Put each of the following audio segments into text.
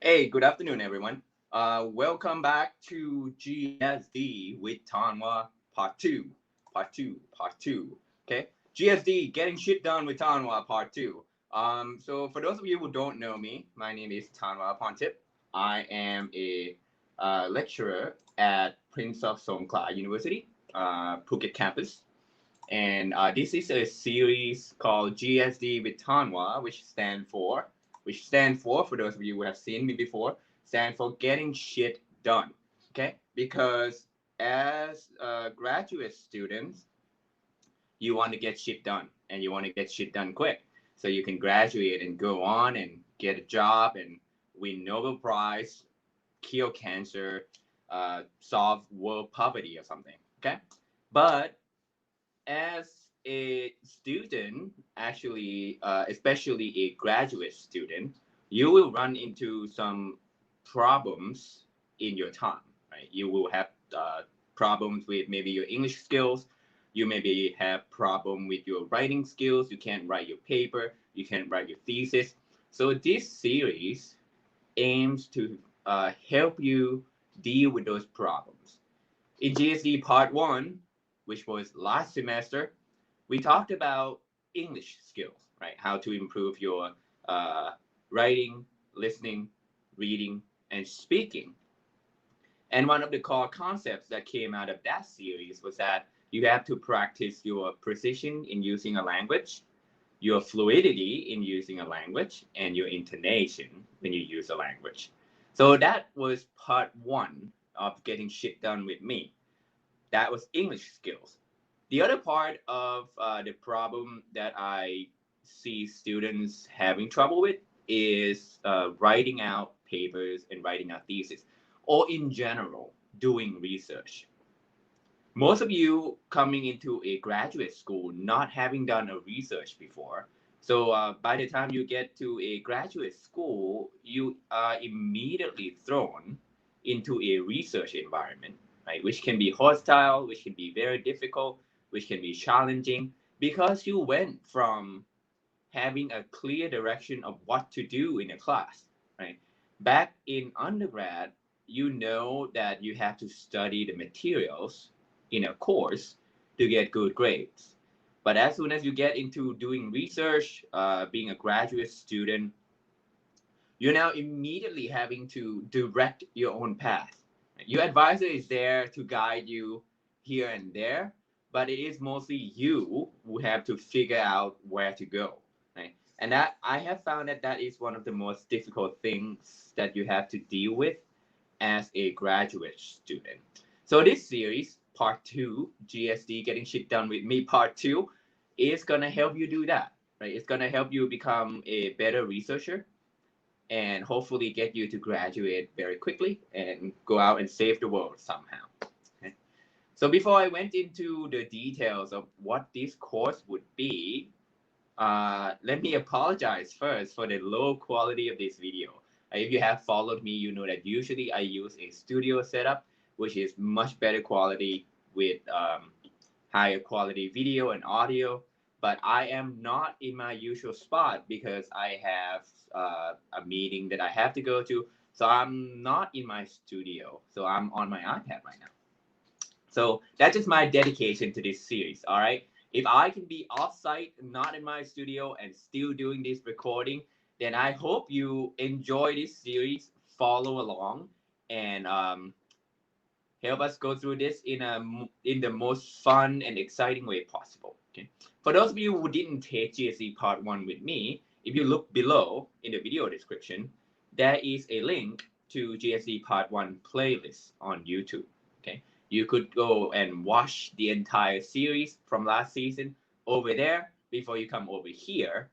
Hey, good afternoon, everyone. Welcome back to GSD with Tanwa Part 2. Part 2. Okay? GSD, Getting Shit Done with Tanwa Part 2. So, for those of you who don't know me, my name is Tanwa Pontip. I am a lecturer at Prince of Songkla University, Phuket campus. And this is a series called GSD with Tanwa, for those of you who have seen me before, stand for getting shit done. Okay, because as graduate students, you want to get shit done, and you want to get shit done quick, so you can graduate and go on and get a job and win Nobel Prize, cure cancer, solve world poverty or something. Okay, but as a student, actually, especially a graduate student, you will run into some problems in your time, right? You will have problems with maybe your English skills. You maybe have problem with your writing skills. You can't write your paper. You can't write your thesis. So this series aims to help you deal with those problems. In GSD Part 1, which was last semester, we talked about English skills, right? How to improve your uh, writing, listening, reading, and speaking. And one of the core concepts that came out of that series was that you have to practice your precision in using a language, your fluidity in using a language, and your intonation when you use a language. So that was part one of getting shit done with me. That was English skills. The other part of the problem that I see students having trouble with is writing out papers and writing out thesis, or in general, doing research. Most of you coming into a graduate school not having done a research before. So by the time you get to a graduate school, you are immediately thrown into a research environment, right? Which can be hostile, which can be very difficult, which can be challenging because you went from having a clear direction of what to do in a class, right? Back in undergrad, you know that you have to study the materials in a course to get good grades. But as soon as you get into doing research, being a graduate student, you're now immediately having to direct your own path. Your advisor is there to guide you here and there, but it is mostly you who have to figure out where to go. Right? And that I have found that that is one of the most difficult things that you have to deal with as a graduate student. So this series, part two, GSD Getting Shit Done with Me, part two, is gonna help you do that. Right? It's gonna help you become a better researcher and hopefully get you to graduate very quickly and go out and save the world somehow. Okay? So before I went into the details of what this course would be, let me apologize first for the low quality of this video. If you have followed me, you know that usually I use a studio setup, which is much better quality with higher quality video and audio. But I am not in my usual spot because I have a meeting that I have to go to. So I'm not in my studio. So I'm on my iPad right now. So that's just my dedication to this series. All right. If I can be offsite, not in my studio, and still doing this recording, then I hope you enjoy this series, follow along, and help us go through this in the most fun and exciting way possible. Okay. For those of you who didn't take GSE Part One with me, if you look below in the video description, there is a link to GSE Part One playlist on YouTube. Okay. You could go and watch the entire series from last season over there before you come over here.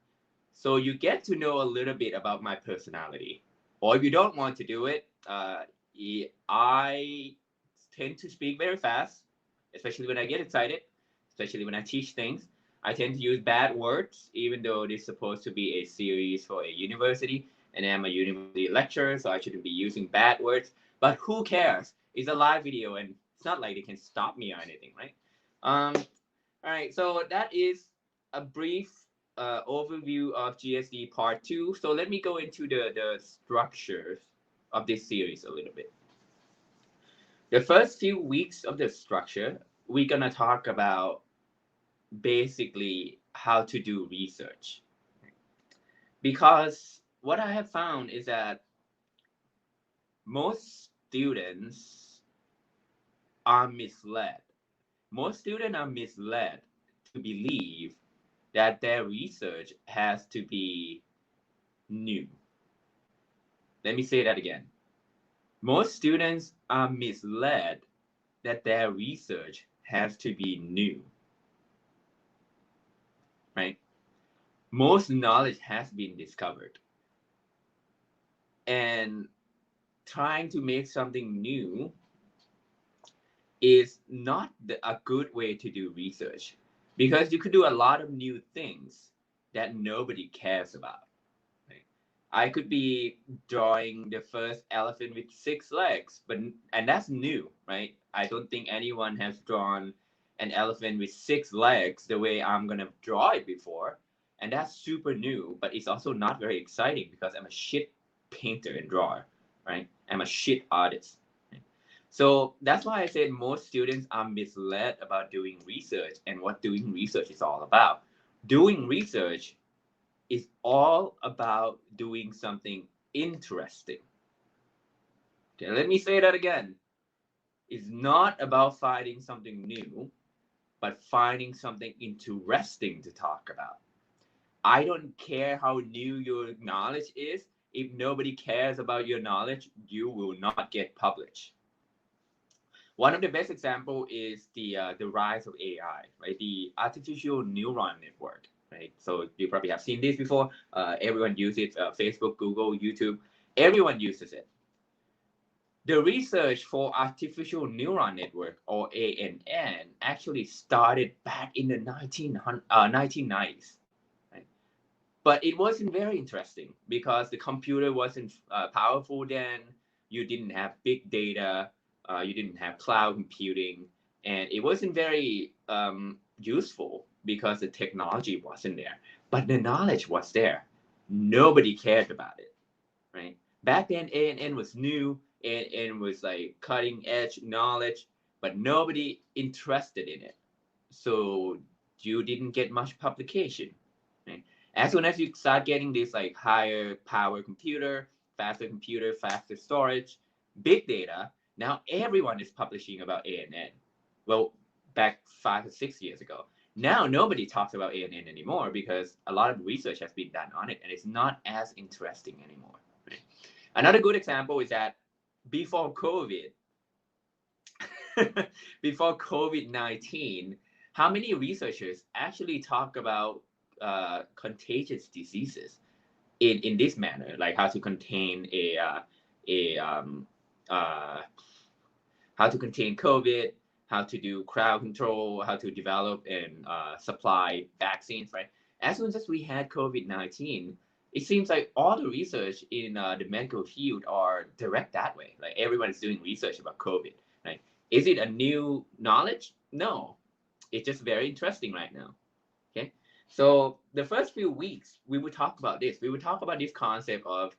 So you get to know a little bit about my personality. Or if you don't want to do it, I tend to speak very fast, especially when I get excited, especially when I teach things. I tend to use bad words, even though this is supposed to be a series for a university, and I'm a university lecturer, so I shouldn't be using bad words. But who cares? It's a live video, and it's not like they can stop me or anything, right? All right, so that is a brief overview of GSD Part 2. So let me go into the structures of this series a little bit. The first few weeks of the structure, we're gonna talk about basically how to do research. Because what I have found is that most students are misled. Most students are misled to believe that their research has to be new. Let me say that again. Most students are misled that their research has to be new, right? Most knowledge has been discovered. And trying to make something new is not a good way to do research because you could do a lot of new things that nobody cares about. Right? I could be drawing the first elephant with 6 legs, and that's new, right? I don't think anyone has drawn an elephant with 6 legs the way I'm gonna draw it before, and that's super new. But it's also not very exciting because I'm a shit painter and drawer, right? I'm a shit artist. Right? So that's why I said most students are misled about doing research and what doing research is all about. Doing research is all about doing something interesting. Okay, let me say that again. It's not about finding something new, but finding something interesting to talk about. I don't care how new your knowledge is. If nobody cares about your knowledge, you will not get published. One of the best example is the rise of AI, right? The artificial neuron network, right? So you probably have seen this before. Everyone uses it. Facebook, Google, YouTube. Everyone uses it. The research for artificial neuron network or ANN actually started back in the 1990s, right? But it wasn't very interesting because the computer wasn't powerful then. You didn't have big data. You didn't have cloud computing, and it wasn't very useful because the technology wasn't there. But the knowledge was there. Nobody cared about it, right? Back then, ANN was new and was like cutting edge knowledge, but nobody interested in it. So you didn't get much publication. Right? As soon as you start getting this like higher power computer, faster storage, big data, now everyone is publishing about ANN. Well, back 5 or 6 years ago. Now nobody talks about ANN anymore because a lot of research has been done on it and it's not as interesting anymore. Right? Another good example is that before COVID, before COVID-19, how many researchers actually talk about contagious diseases in this manner, like how to contain a uh, how to contain COVID, how to do crowd control, how to develop and supply vaccines, right? As soon as we had COVID-19, it seems like all the research in the medical field are direct that way. Like everyone is doing research about COVID, right? Is it a new knowledge? No, it's just very interesting right now. Okay, so the first few weeks we would talk about this. We would talk about this concept of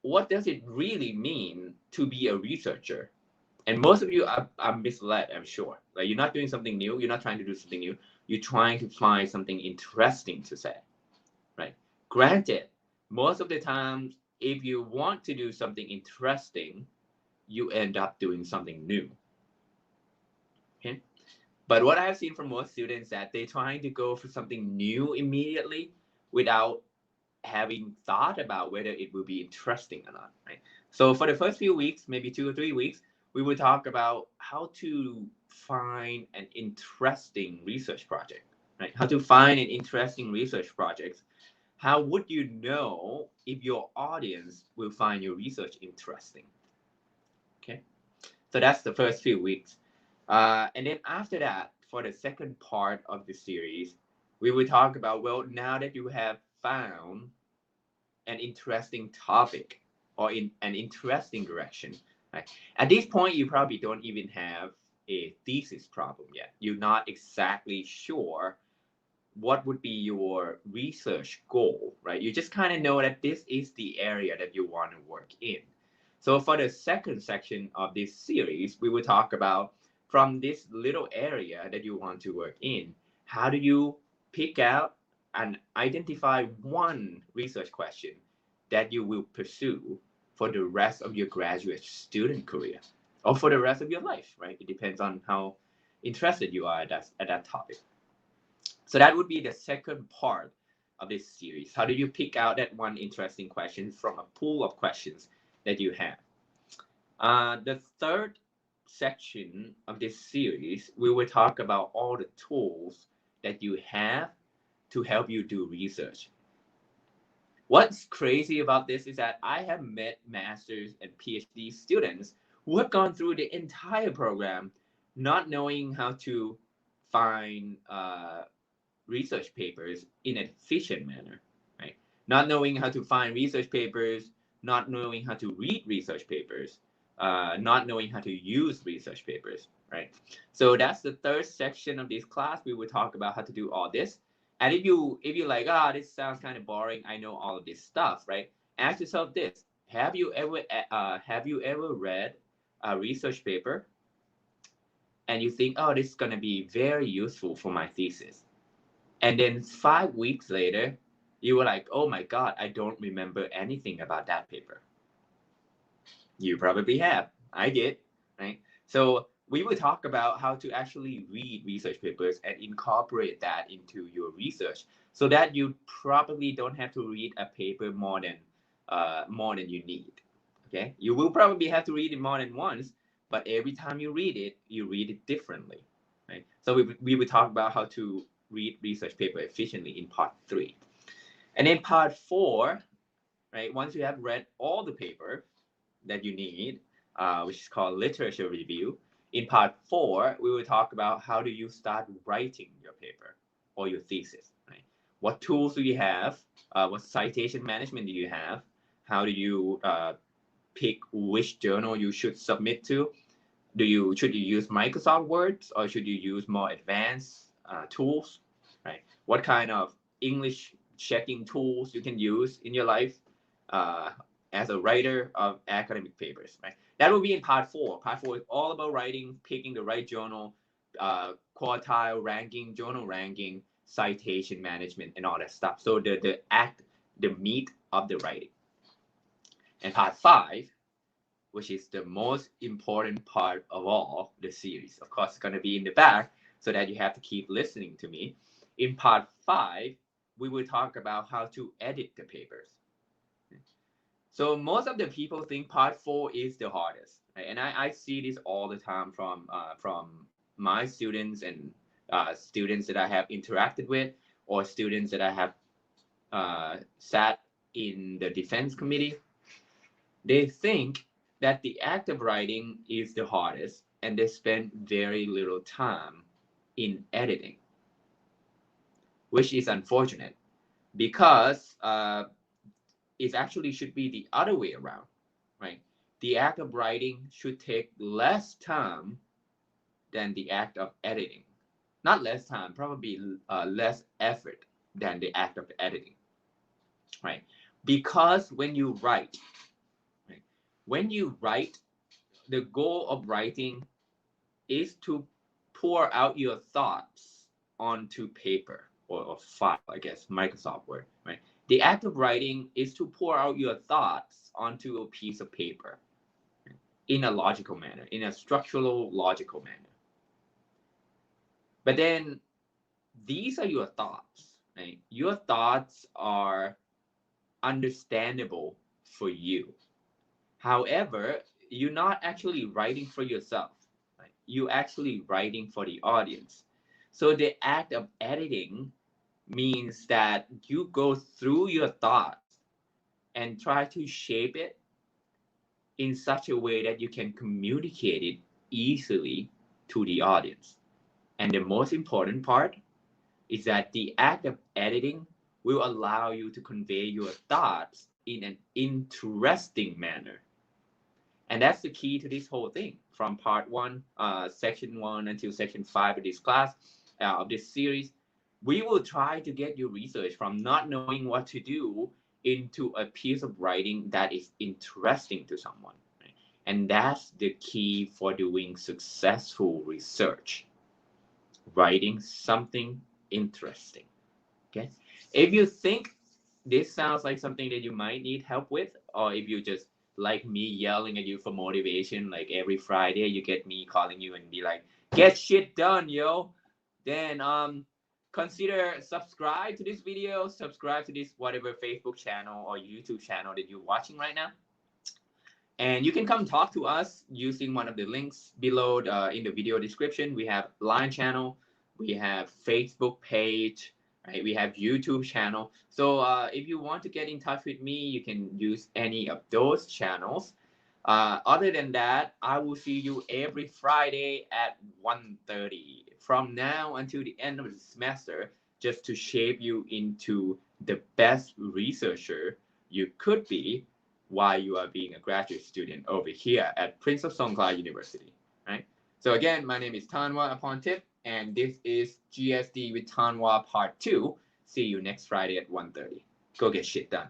what does it really mean to be a researcher, and most of you are misled, I'm sure. Like you're not doing something new, you're not trying to do something new, you're trying to find something interesting to say, right? Granted, most of the time, if you want to do something interesting, you end up doing something new. Okay? But what I've seen from most students that they're trying to go for something new immediately without having thought about whether it will be interesting or not, right? So for the first few weeks, maybe 2 or 3 weeks, we will talk about how to find an interesting research project, right? How to find an interesting research project. How would you know if your audience will find your research interesting? Okay, so that's the first few weeks. And then after that, for the second part of the series, we will talk about, well, now that you have found an interesting topic or in an interesting direction. Right? At this point, you probably don't even have a thesis problem yet. You're not exactly sure what would be your research goal, right? You just kind of know that this is the area that you want to work in. So for the second section of this series, we will talk about from this little area that you want to work in, how do you pick out and identify one research question that you will pursue for the rest of your graduate student career or for the rest of your life, right? It depends on how interested you are at that topic. So that would be the second part of this series. How do you pick out that one interesting question from a pool of questions that you have? The third section of this series, we will talk about all the tools that you have to help you do research. What's crazy about this is that I have met master's and PhD students who have gone through the entire program not knowing how to find research papers in an efficient manner, right? Not knowing how to find research papers, not knowing how to read research papers, not knowing how to use research papers, right? So that's the third section of this class. We will talk about how to do all this. And if you like, this sounds kind of boring, I know all of this stuff, right? Ask yourself this: have you ever read a research paper and you think, oh, this is gonna be very useful for my thesis, and then 5 weeks later, you were like, oh my God, I don't remember anything about that paper. You probably have. I did, right? So we will talk about how to actually read research papers and incorporate that into your research so that you probably don't have to read a paper more than you need. Okay? You will probably have to read it more than once, but every time you read it differently. Right? So we will talk about how to read research paper efficiently in part 3. And in part 4, right, once you have read all the paper that you need, which is called literature review, in part 4, we will talk about how do you start writing your paper or your thesis, right? What tools do you have? What citation management do you have? How do you pick which journal you should submit to? Should you use Microsoft Words or should you use more advanced tools, right? What kind of English checking tools you can use in your life uh, as a writer of academic papers, right? That will be in part 4. Part 4 is all about writing, picking the right journal, quartile ranking, journal ranking, citation management, and all that stuff. So the meat of the writing. And part 5, which is the most important part of all the series. Of course, it's going to be in the back so that you have to keep listening to me. In part 5, we will talk about how to edit the papers. So most of the people think part 4 is the hardest, right? And I see this all the time from my students and students that I have interacted with or students that I have sat in the defense committee. They think that the act of writing is the hardest, and they spend very little time in editing, which is unfortunate because it actually should be the other way around, right? The act of writing should take less time than the act of editing. Not less time, probably less effort than the act of editing, right? Because right, when you write, the goal of writing is to pour out your thoughts onto paper or file, I guess, Microsoft Word, right? The act of writing is to pour out your thoughts onto a piece of paper in a logical manner, in a structural, logical manner. But then these are your thoughts, right? Your thoughts are understandable for you. However, you're not actually writing for yourself. Right? You're actually writing for the audience. So the act of editing means that you go through your thoughts and try to shape it in such a way that you can communicate it easily to the audience. And the most important part is that the act of editing will allow you to convey your thoughts in an interesting manner. And that's the key to this whole thing from part 1, section 1 until section 5 of this class, of this series. We will try to get your research from not knowing what to do into a piece of writing that is interesting to someone. And that's the key for doing successful research. Writing something interesting. Okay. If you think this sounds like something that you might need help with, or if you just like me yelling at you for motivation, like every Friday you get me calling you and be like, get shit done, yo, then consider subscribe to this video, subscribe to this whatever Facebook channel or YouTube channel that you're watching right now. And you can come talk to us using one of the links below in the video description. We have Line channel, we have Facebook page, right? We have YouTube channel. So if you want to get in touch with me, you can use any of those channels. Other than that, I will see you every Friday at 1:30 from now until the end of the semester, just to shape you into the best researcher you could be while you are being a graduate student over here at Prince of Songkla University, right? So again, my name is Tanwa upon tip, and this is GSD with Tanwa Part 2. See you next Friday at 1:30. Go get shit done.